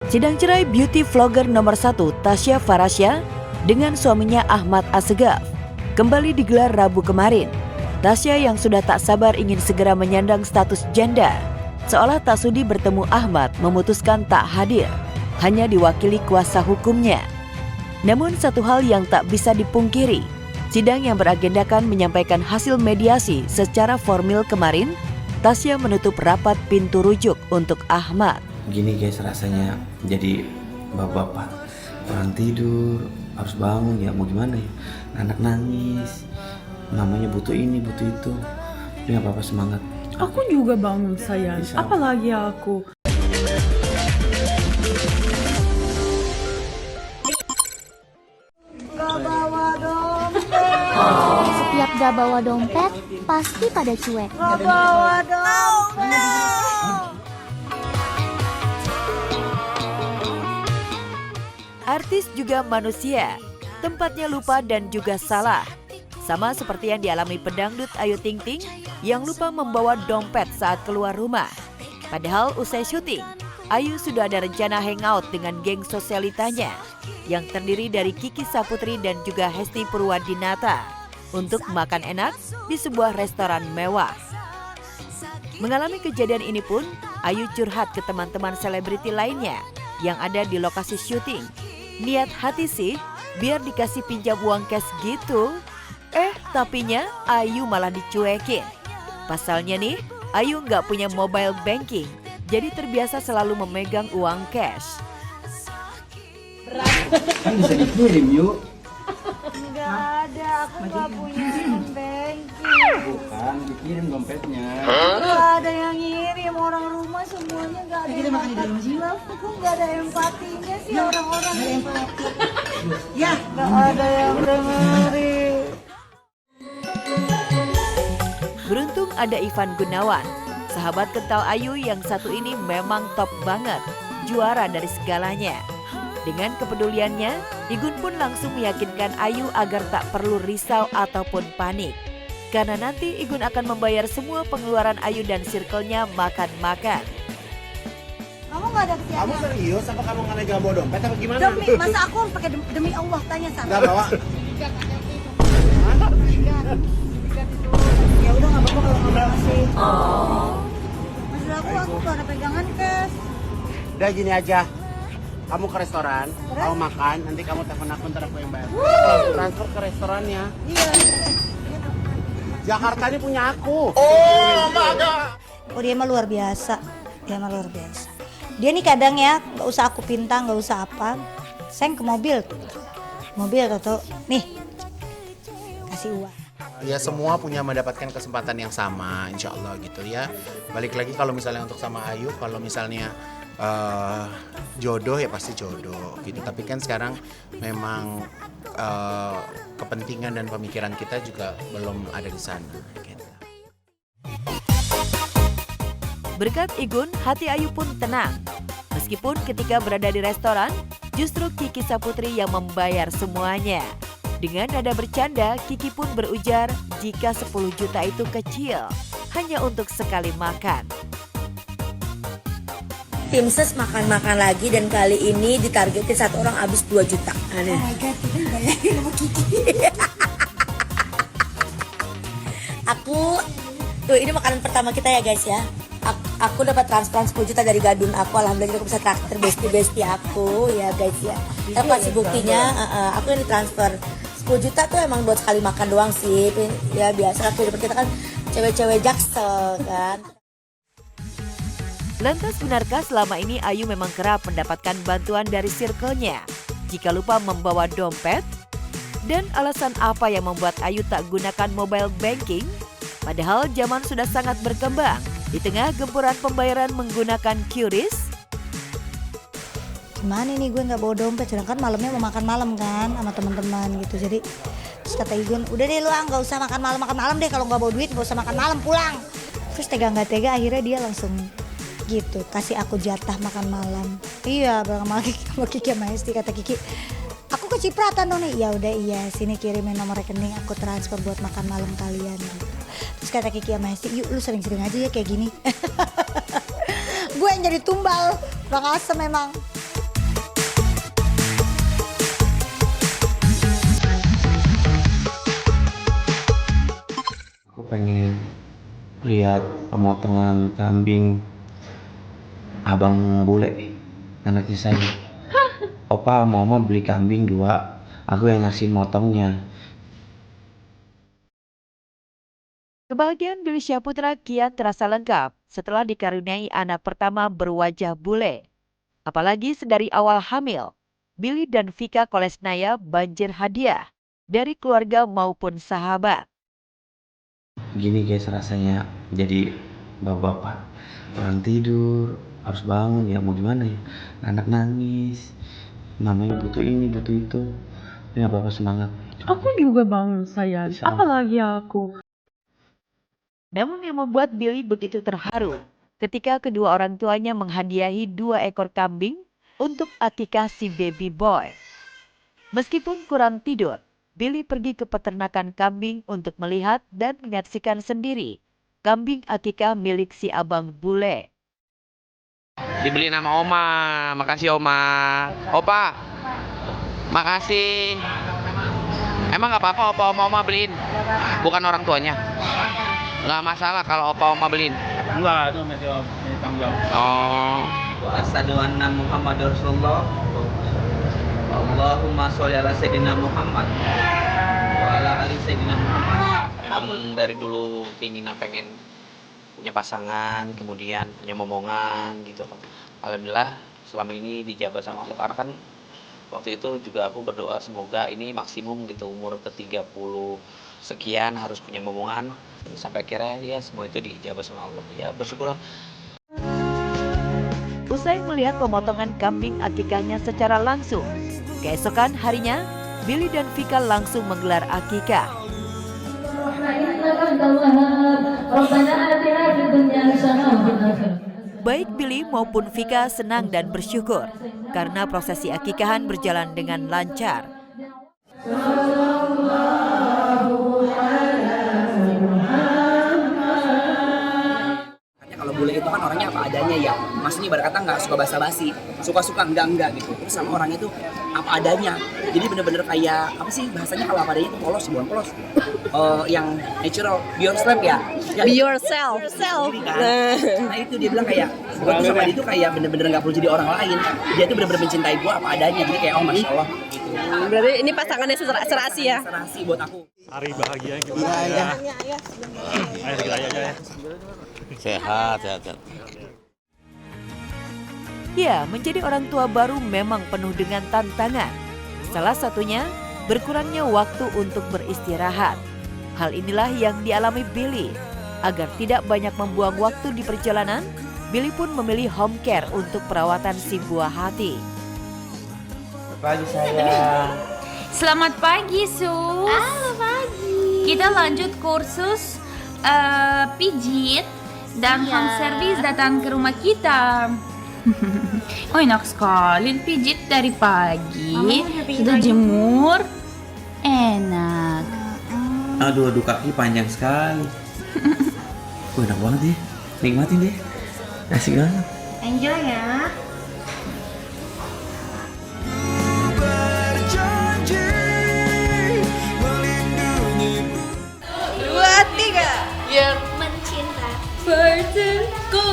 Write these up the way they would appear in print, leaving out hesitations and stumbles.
Sidang cerai beauty vlogger nomor 1 Tasya Farasya dengan suaminya Ahmad Assegaf kembali digelar Rabu kemarin. Tasya yang sudah tak sabar ingin segera menyandang status janda, seolah tak sudi bertemu Ahmad memutuskan tak hadir, hanya diwakili kuasa hukumnya. Namun satu hal yang tak bisa dipungkiri, sidang yang beragendakan menyampaikan hasil mediasi secara formal kemarin, Tasya menutup rapat pintu rujuk untuk Ahmad. Gini guys, rasanya jadi bapak-bapak orang tidur harus bangun ya, mau gimana ya, anak nangis, namanya butuh ini butuh itu, tapi nggak apa-apa, semangat. Aku juga bangun sayang, apalagi aku. Setiap gak bawa dompet, pasti pada cuek. Gak bawa dompet. Artis juga manusia, tempatnya lupa dan juga salah. Sama seperti yang dialami pedangdut Ayu Ting Ting yang lupa membawa dompet saat keluar rumah. Padahal usai syuting, Ayu sudah ada rencana hangout dengan geng sosialitanya yang terdiri dari Kiki Saputri dan juga Hesti Purwadinata untuk makan enak di sebuah restoran mewah. Mengalami kejadian ini pun, Ayu curhat ke teman-teman selebriti lainnya yang ada di lokasi syuting. Niat hati sih, biar dikasih pinjam uang cash gitu. Tapinya Ayu malah dicuekin. Pasalnya nih, Ayu nggak punya mobile banking, jadi terbiasa selalu memegang uang cash. Kan bisa dikirim yuk. Nggak ada, aku nggak punya banking. Bukan, dikirim dompetnya. Nggak ada yang ngirim, orang rumah semuanya nggak ada. Kita makan di dalam sih. Aku nggak ada empatinya sih orang-orang. Nggak empati. Ya, nggak ada yang dengerin. Beruntung ada Ivan Gunawan, sahabat kental Ayu yang satu ini memang top banget, juara dari segalanya. Dengan kepeduliannya, Igun pun langsung meyakinkan Ayu agar tak perlu risau ataupun panik. Karena nanti Igun akan membayar semua pengeluaran Ayu dan circle-nya makan-makan. Kamu nggak ada kesiapan? Kamu serius? Apa kamu nggak bawa dompet apa gimana? Masa aku harus pakai demi Allah, tanya sama. Nggak bawa? Ya udah nggak apa-apa kalau nggak masih. Maksud aku nggak ada pegangan cash. Udah gini aja. Kamu ke restoran, kamu makan, nanti kamu telepon aku, ntar aku yang bayar. Transfer ke restorannya. Iya. Jakarta ini punya aku. Oh dia mah luar biasa. Dia nih kadang ya, nggak usah aku pinta, nggak usah apa. Seng ke mobil atau nih kasih uang. Ya semua punya mendapatkan kesempatan yang sama, insya Allah gitu ya. Balik lagi kalau misalnya untuk sama Ayu, kalau misalnya jodoh ya pasti jodoh gitu. Tapi kan sekarang memang kepentingan dan pemikiran kita juga belum ada di sana. Gitu. Berkat Igun, hati Ayu pun tenang. Meskipun ketika berada di restoran, justru Kiki Saputri yang membayar semuanya. Dengan nada bercanda, Kiki pun berujar jika 10 juta itu kecil, hanya untuk sekali makan. Tim ses makan-makan lagi dan kali ini ditargetin satu orang habis 2 juta. Aneh. Oh my god, kita dibayarin sama Kiki. Ini makanan pertama kita ya guys ya. Aku dapat transfer 10 juta dari gadun aku. Alhamdulillah aku bisa traktir bestie aku ya guys ya. Aku kasih buktinya, aku yang ditransfer 10 juta tuh emang buat sekali makan doang sih. Ya biasa kita kan cewek-cewek jaksel kan. Lantas benarkah selama ini Ayu memang kerap mendapatkan bantuan dari circle-nya jika lupa membawa dompet? Dan alasan apa yang membuat Ayu tak gunakan mobile banking? Padahal zaman sudah sangat berkembang di tengah gempuran pembayaran menggunakan QRIS. Gimana nih gue nggak bawa dompet, sedangkan malamnya mau makan malam kan sama teman-teman gitu. Jadi terus kata Igun, udah deh lu nggak usah makan malam deh, kalau nggak bawa duit nggak usah makan malam, pulang. Terus tega nggak tega akhirnya dia langsung gitu kasih aku jatah makan malam. Iya bareng sama Kiki sama Hesti. Kata Kiki, aku kecipratan dong nih. Ya udah iya, sini kirimin nomor rekening, aku transfer buat makan malam kalian gitu. Terus kata Kiki sama Hesti, yuk lu sering-sering aja ya kayak gini. Gue yang jadi tumbal, kurang asem memang. pengen lihat pemotongan kambing abang bule, anaknya saya. Opa mau mama beli kambing 2, aku yang ngasih motongnya. Kebahagiaan Billy Syahputra kian terasa lengkap setelah dikaruniai anak pertama berwajah bule. Apalagi sedari awal hamil, Billy dan Vika Kolesnaya banjir hadiah dari keluarga maupun sahabat. Gini guys rasanya jadi bapak-bapak kurang tidur, harus bangun ya mau gimana ya. Anak nangis, mamanya butuh ini butuh itu. Ini apa semangat. Aku juga bangun sayang. Bisa. Apalagi aku. Namun yang membuat Billy begitu terharu ketika kedua orang tuanya menghadiahi 2 ekor kambing untuk akikah si baby boy. Meskipun kurang tidur, Billy pergi ke peternakan kambing untuk melihat dan menyaksikan sendiri kambing akikah milik si abang bule. Dibeliin sama Oma. Makasih Oma. Opa. Makasih. Emang nggak apa-apa Opa Oma beliin? Bukan orang tuanya. Nggak masalah kalau Opa Oma beliin. Enggak, itu masih tanggung jawab. Oh. Asyhadu anna Muhammadar Rasulullah. Allahumma sholli ala sayyidina Muhammad wa ala ali sayyidina Muhammad. Memang dari dulu pengen punya pasangan, kemudian punya momongan gitu. Alhamdulillah selama ini dijaga sama Allah, karena kan waktu itu juga aku berdoa semoga ini maksimum gitu, umur ke-30 sekian harus punya momongan, sampai akhirnya ya semua itu dijawab sama Allah. Ya bersyukur. Usai melihat pemotongan kambing akikahnya secara langsung, keesokan harinya Billy dan Vika langsung menggelar akikah. Baik Billy maupun Vika senang dan bersyukur karena prosesi akikahan berjalan dengan lancar. Kalau bule itu kan orangnya apa adanya ya, maksudnya ibarat kata nggak suka basa-basi, suka-suka enggak gitu. Terus sama orangnya itu apa adanya, jadi bener-bener kayak apa sih bahasanya kalau apa adanya itu polos, bukan polos, yang natural, be yourself ya. Be yourself. Jadi kan, nah itu dia bilang kayak gue tuh sama dia tuh kayak bener-bener nggak perlu jadi orang lain, dia tuh bener-bener mencintai gue apa adanya, jadi kayak oh masya Allah gitu. Berarti ini pasangannya serasi ya? Serasi buat aku. Hari bahagia gimana ya? Ayo kita aja ya. Sehat. Ya, menjadi orang tua baru memang penuh dengan tantangan. Salah satunya, berkurangnya waktu untuk beristirahat. Hal inilah yang dialami Billy. Agar tidak banyak membuang waktu di perjalanan, Billy pun memilih home care untuk perawatan si buah hati. Pagi sayang. Selamat pagi, Sus. Halo, pagi. Kita lanjut kursus pijit dan home service datang ke rumah kita. Oh, enak sekali pijit dari pagi. Sudah jemur. Enak. Aduh kaki panjang sekali. Enak banget ya. Nikmatin deh. Asik banget. Enjoy ya. Yang mencinta Berteku.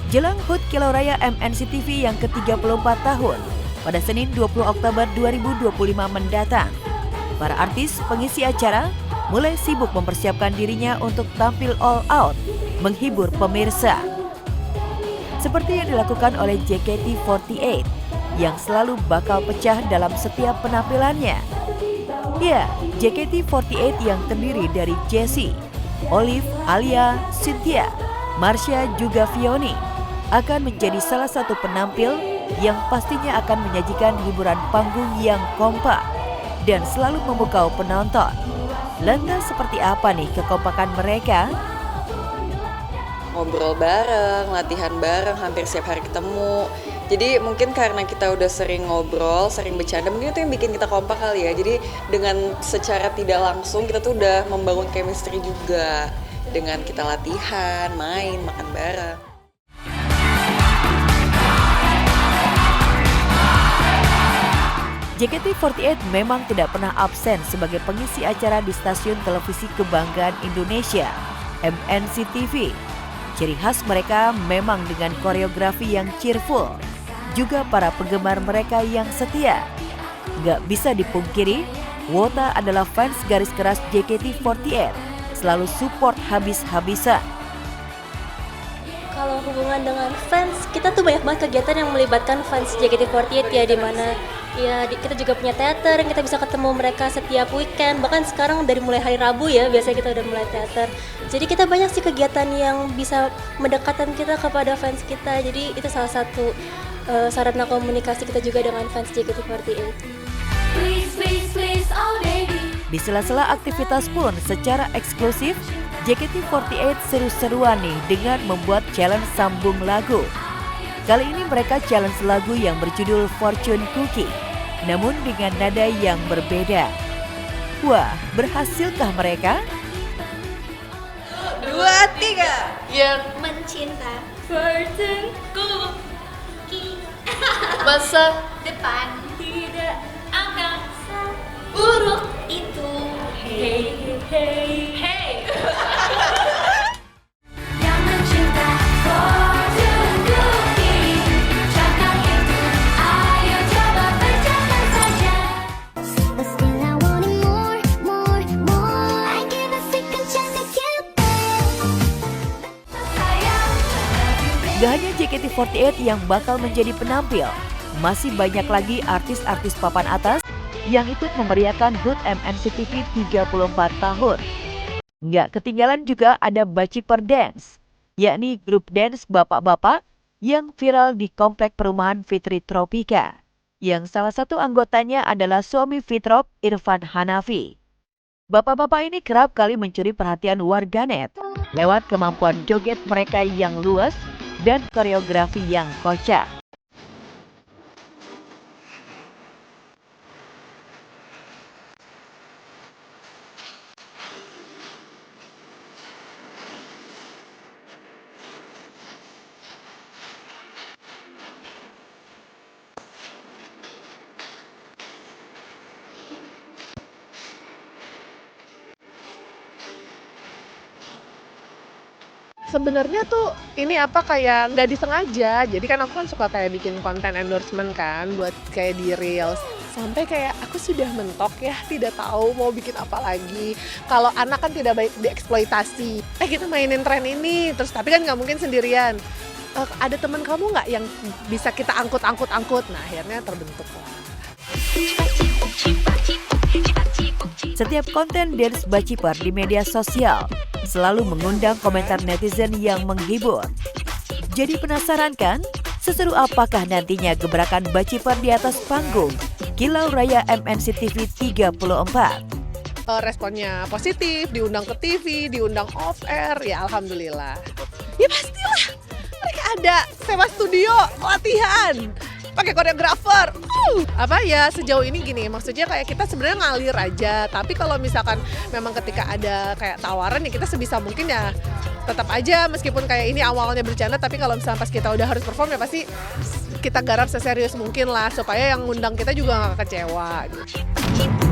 Jelang HUT Kilau Raya MNC TV yang ke-34 tahun, pada Senin 20 Oktober 2025 mendatang, para artis pengisi acara mulai sibuk mempersiapkan dirinya untuk tampil all out, menghibur pemirsa. Seperti yang dilakukan oleh JKT48, yang selalu bakal pecah dalam setiap penampilannya. Ya, JKT48 yang terdiri dari Jessie, Olive, Alia, Cynthia, Marsha juga Vioni akan menjadi salah satu penampil yang pastinya akan menyajikan hiburan panggung yang kompak dan selalu memukau penonton. Lantas seperti apa nih kekompakan mereka? Ngobrol bareng, latihan bareng, hampir setiap hari ketemu. Jadi mungkin karena kita udah sering ngobrol, sering bercanda, mungkin itu yang bikin kita kompak kali ya. Jadi dengan secara tidak langsung kita tuh udah membangun chemistry juga dengan kita latihan, main, makan bareng. JKT48 memang tidak pernah absen sebagai pengisi acara di stasiun televisi kebanggaan Indonesia, MNC TV. Ciri khas mereka memang dengan koreografi yang cheerful, juga para penggemar mereka yang setia. Nggak bisa dipungkiri, Wota adalah fans garis keras JKT48, selalu support habis-habisan. Kalau hubungan dengan fans, kita tuh banyak banget kegiatan yang melibatkan fans JKT48 ya, di mana ya kita juga punya teater yang kita bisa ketemu mereka setiap weekend. Bahkan sekarang dari mulai hari Rabu ya, biasanya kita udah mulai teater. Jadi kita banyak sih kegiatan yang bisa mendekatkan kita kepada fans kita. Jadi itu salah satu sarana komunikasi kita juga dengan fans JKT48. Di sela-sela aktivitas pun secara eksklusif, JKT48 seru-seruan nih dengan membuat challenge sambung lagu. Kali ini mereka challenge lagu yang berjudul Fortune Cookie, namun dengan nada yang berbeda. Wah, berhasilkah mereka? 2, 3 yang mencinta Fortune Cookie. Masa depan tidak akan buruk itu. Hey, hey, hey. Yang mencinta Fortune Cookie, cakap itu, ayo coba percayakan saja. But still I want it more, more, more. I give a second chance to Cupid. Gak hanya JKT48 yang bakal menjadi penampil, masih banyak lagi artis-artis papan atas yang ikut memeriahkan HUT MNC TV 34 tahun. Nggak ketinggalan juga ada Baciper Dance, yakni grup dance bapak-bapak yang viral di komplek perumahan Fitri Tropika, yang salah satu anggotanya adalah suami Fitrop, Irfan Hanafi. Bapak-bapak ini kerap kali mencuri perhatian warganet lewat kemampuan joget mereka yang luas dan koreografi yang kocak. Sebenarnya tuh ini kayak nggak disengaja. Jadi kan aku kan suka kayak bikin konten endorsement kan buat kayak di Reels. Sampai kayak aku sudah mentok ya, tidak tahu mau bikin apa lagi. Kalau anak kan tidak baik dieksploitasi. Kita mainin tren ini, terus tapi kan nggak mungkin sendirian. Ada teman kamu nggak yang bisa kita angkut? Nah akhirnya terbentuk lah. Setiap konten dance Baciper di media sosial selalu mengundang komentar netizen yang menghibur. Jadi penasaran kan? Seseru apakah nantinya gebrakan Baciper di atas panggung Kilau Raya MNC TV 34? Responnya positif, diundang ke TV, diundang off air, ya alhamdulillah. Ya pastilah, mereka ada sewa studio, latihan, pakai koreografer. Sejauh ini gini, maksudnya kayak kita sebenarnya ngalir aja. Tapi kalau misalkan memang ketika ada kayak tawaran ya kita sebisa mungkin ya tetap aja, meskipun kayak ini awalnya bercanda, tapi kalau misalnya pas kita udah harus perform ya pasti kita garap seserius mungkin lah supaya yang ngundang kita juga nggak kecewa gitu.